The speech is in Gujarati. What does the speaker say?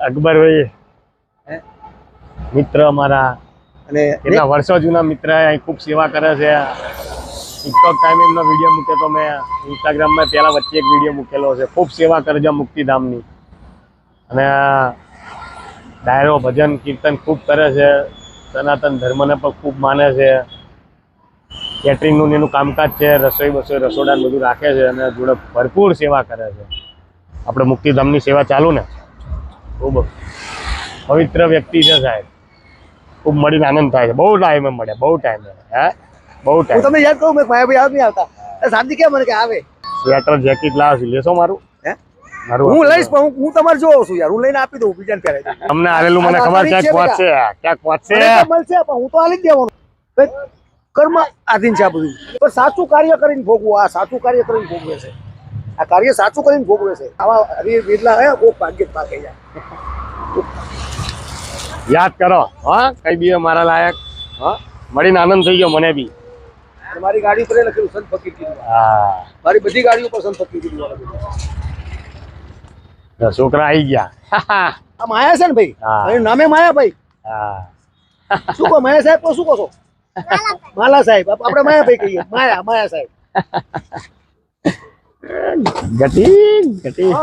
અકબરભાઈ મિત્ર અમારા અને એના વર્ષો જૂના મિત્ર અહીં ખૂબ સેવા કરે છે. ટિકટોક ટાઈમ એમનો વિડીયો મૂક્યો તો મેં ઇન્સ્ટાગ્રામમાં પહેલા વચ્ચે એક વિડીયો મૂકેલો છે. ખૂબ સેવા કરે છે મુક્તિધામની અને ડાયરો ભજન કીર્તન ખૂબ કરે છે. સનાતન ધર્મને પણ ખૂબ માને છે. કેટરિંગનું એનું કામકાજ છે. રસોઈ રસોડા બધું રાખે છે અને જોડે ભરપૂર સેવા કરે છે. આપણે મુક્તિધામની સેવા ચાલુ ને ખૂબ પવિત્ર વ્યક્તિ છે સાહેબ. ખૂબ મળીને આનંદ થાય છે. બહુ ટાઈમે મળે, બહુ ટાઈમે. હે બહુ ટાઈમ. તમે યાદ કહું મેં ભાઈ યાદ નહીં આવતા શાંતિ કેમ મને કે આવે સ્વેટર જેકેટ લાવ લેશો મારું? હે મારું હું લઈશ પણ હું તમારે જોઉં છું યાર. હું લઈને આપી દઉં બીજાને પહેરે તમને આવેલું મને ખબર ક્યાંક પહોંચશે, ક્યાંક પહોંચશે મળશે પણ હું તો આલી જ દેવાનું. કર્મ આધીન છે આ બધું. પણ સાચું કાર્ય કરીને ભોગવું. આ સાચું કાર્ય કરીને ભોગવે છે. આ કાર્ય સાચું કરીને ભોગવે છે. આવા વેદલા હે બહુ ભાગ્ય પાકે જાય. યાદ કરો હા કઈ બી મારા લાયક. હા મળીને આનંદ થઈ ગયો મને બી. મારી ગાડી પર લખેલું સંત ફકીર કીધું. હા મારી બધી ગાડીઓ પર સંત ફકીર કીધું. છોકરા આવી ગયા. આ માયા છે ને ભાઈ. એનું નામે માયા ભાઈ. હા શું કહો માયા સાહેબ તો શું કહો છો? માલા સાહેબ આપણે માયા ભાઈ કહીએ. માયા સાહેબ ગટી ગટી.